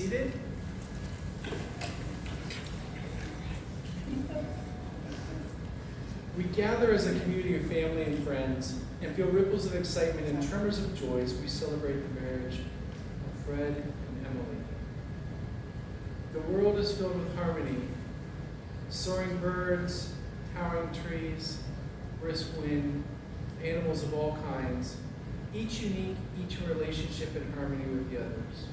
seated. We gather as a community of family and friends and feel ripples of excitement and tremors of joy as we celebrate the marriage of Fred and Emily. The world is filled with harmony, soaring birds, towering trees, brisk wind, animals of all kinds, each unique, each in relationship and harmony with the others.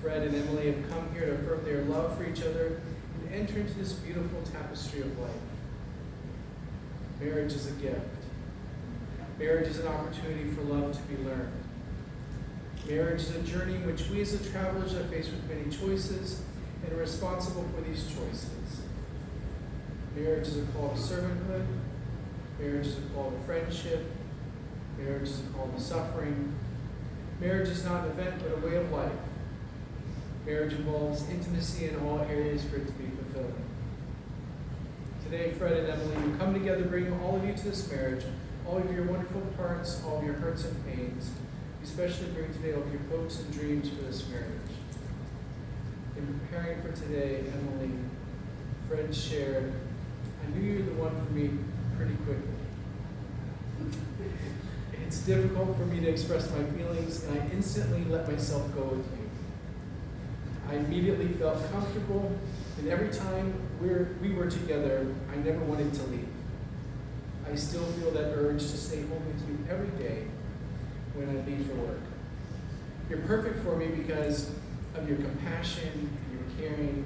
Fred and Emily have come here to affirm their love for each other and enter into this beautiful tapestry of life. Marriage is a gift. Marriage is an opportunity for love to be learned. Marriage is a journey in which we as the travelers are faced with many choices and are responsible for these choices. Marriage is a call to servanthood. Marriage is a call to friendship. Marriage is a call to suffering. Marriage is not an event, but a way of life. Marriage involves intimacy in all areas for it to be fulfilling. Today, Fred and Emily, you come together bringing all of you to this marriage, all of your wonderful parts, all of your hurts and pains. You especially bring today all of your hopes and dreams for this marriage. In preparing for today, Emily, Fred shared, I knew you were the one for me pretty quickly. It's difficult for me to express my feelings, and I instantly let myself go with you. I immediately felt comfortable, and every time we were together, I never wanted to leave. I still feel that urge to stay home with you every day when I leave for work. You're perfect for me because of your compassion, your caring.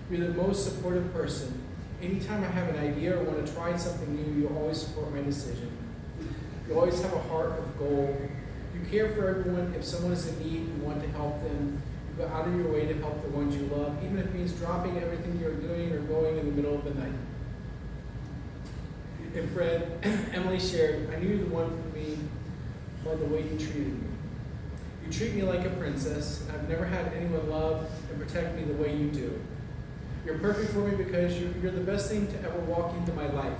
You're the most supportive person. Anytime I have an idea or want to try something new, you always support my decision. You always have a heart of gold. You care for everyone. If someone is in need, you want to help them. You go out of your way to help the ones you love, even if it means dropping everything you're doing or going in the middle of the night. And Fred, Emily shared, I knew you were the one for me by the way you treated me. You treat me like a princess, and I've never had anyone love and protect me the way you do. You're perfect for me because you're the best thing to ever walk into my life.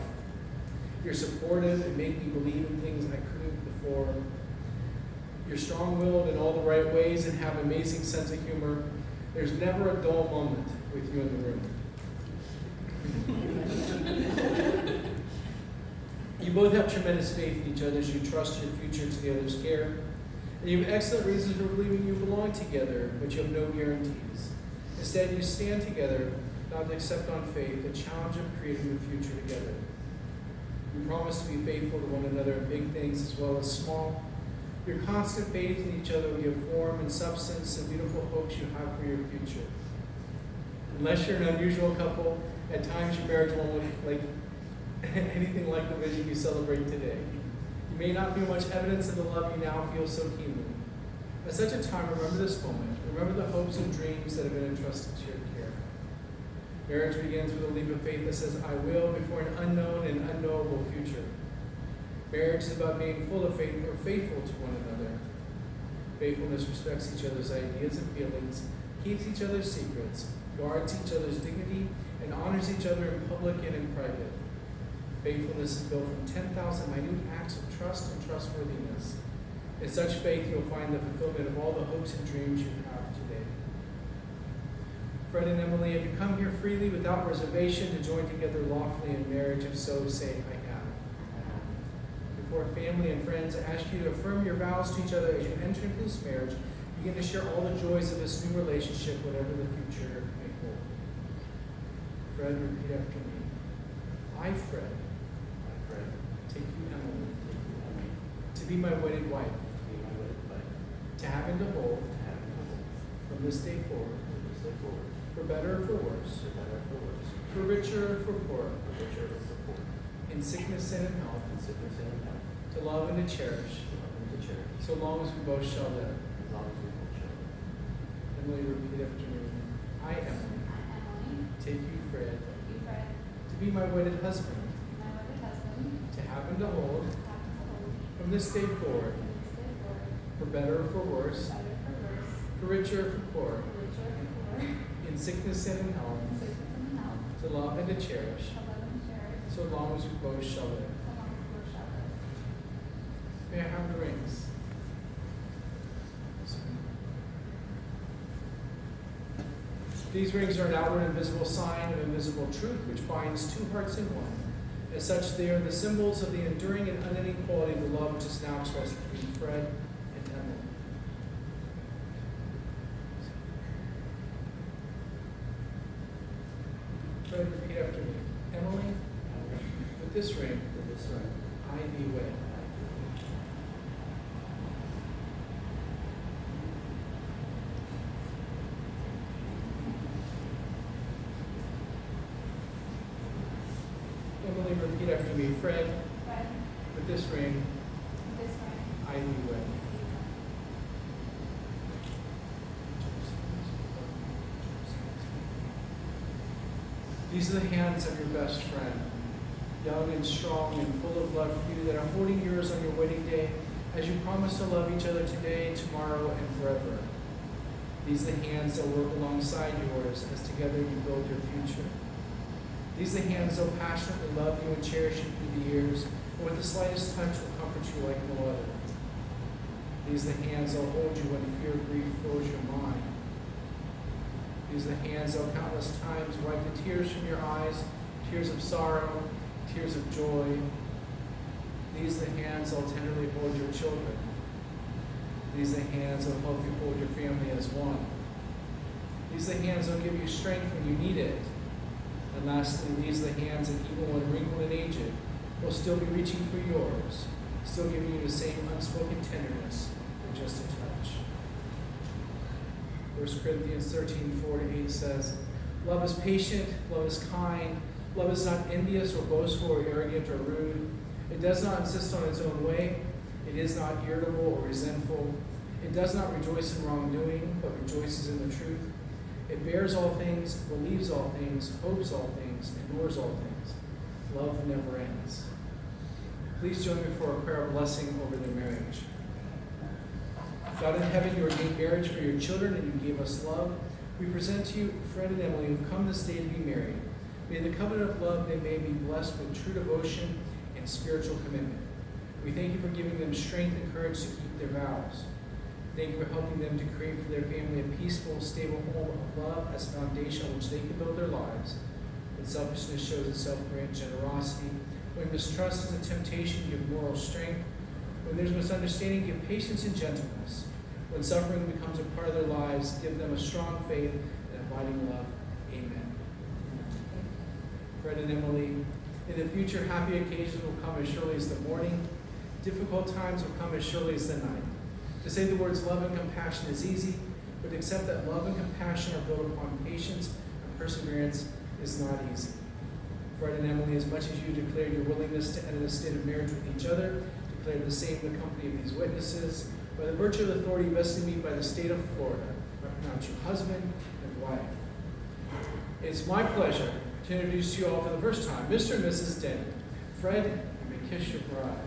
You're supportive and make me believe in things I couldn't before. You're strong-willed in all the right ways and have an amazing sense of humor. There's never a dull moment with you in the room. You both have tremendous faith in each other as you trust your future to the other's care. And you have excellent reasons for believing you belong together, but you have no guarantees. Instead, you stand together, not to accept on faith the challenge of creating the future together. You promise to be faithful to one another in big things as well as small. Your constant faith in each other will give form and substance and beautiful hopes you have for your future. Unless you're an unusual couple, at times your marriage won't look like anything like the vision you celebrate today. You may not feel much evidence of the love you now feel so keenly. At such a time, remember this moment. Remember the hopes and dreams that have been entrusted to your care. Marriage begins with a leap of faith that says, I will, before an unknown and unknowable future. Marriage is about being full of faith or faithful to one another. Faithfulness respects each other's ideas and feelings, keeps each other's secrets, guards each other's dignity, and honors each other in public and in private. Faithfulness is built from 10,000 minute acts of trust and trustworthiness. In such faith, you'll find the fulfillment of all the hopes and dreams you have today. Fred and Emily, have you come here freely without reservation to join together lawfully in marriage? If so, say, I have. Before family and friends, I ask you to affirm your vows to each other as you enter into this marriage. Begin to share all the joys of this new relationship, whatever the future may hold. Fred, repeat after me. I, Fred, take you, Emily, to be my wedded wife, to have and to hold, from this day forward, for better or for worse, for richer or for poorer, in sickness and in health, to love and to cherish, so long as we both shall live. Emily, repeat after me. I, Emily, take you, Fred, to be my wedded husband, to have and to hold, from this day forward, for better or for worse, for richer or for poorer, in sickness and in health, to love and to cherish, so long as we both shall live. May I have the rings? These rings are an outward and visible sign of invisible truth, which binds two hearts in one. As such, they are the symbols of the enduring and unending quality of the love which is now expressed between Fred and Emily. Fred, repeat after me. Emily, with this ring, I thee wed. Emily, repeat after me. Fred, with this ring, I thee wed. These are the hands of your best friend, young and strong and full of love for you, that are holding yours on your wedding day as you promise to love each other today, tomorrow, and forever. These are the hands that work alongside yours as together you build your future. These are the hands that will passionately love you and cherish you through the years, and with the slightest touch will comfort you like no other. These are the hands that will hold you when fear or grief fills your mind. These are the hands that will countless times wipe the tears from your eyes, tears of sorrow, tears of joy. These are the hands that will tenderly hold your children. These are the hands that will help you hold your family as one. These are the hands that will give you strength when you need it. And lastly, these are the hands that even when wrinkled and aged, will still be reaching for yours, still giving you the same unspoken tenderness with just a touch. 1 Corinthians 13:4-8 says, love is patient, love is kind, love is not envious or boastful or arrogant or rude. It does not insist on its own way. It is not irritable or resentful. It does not rejoice in wrongdoing, but rejoices in the truth. It bears all things, believes all things, hopes all things, endures all things. Love never ends. Please join me for a prayer of blessing over their marriage. God in heaven, you ordained marriage for your children and you gave us love. We present to you Fred and Emily, who have come this day to be married. May the covenant of love they may be blessed with true devotion and spiritual commitment. We thank you for giving them strength and courage to keep their vows. Thank you for helping them to create for their family a peaceful, stable home of love as a foundation on which they can build their lives. When selfishness shows itself, grant generosity. When mistrust is a temptation, give moral strength. When there's misunderstanding, give patience and gentleness. When suffering becomes a part of their lives, give them a strong faith and abiding love. Amen. Fred and Emily, in the future, happy occasions will come as surely as the morning. Difficult times will come as surely as the night. To say the words love and compassion is easy, but to accept that love and compassion are built upon patience and perseverance is not easy. Fred and Emily, as much as you declared your willingness to enter the state of marriage with each other, declare the same in the company of these witnesses. By the virtue of the authority vested in me by the state of Florida, I pronounce you husband and wife. It's my pleasure to introduce to you all for the first time, Mr. and Mrs. Denny. Fred, you may kiss your bride.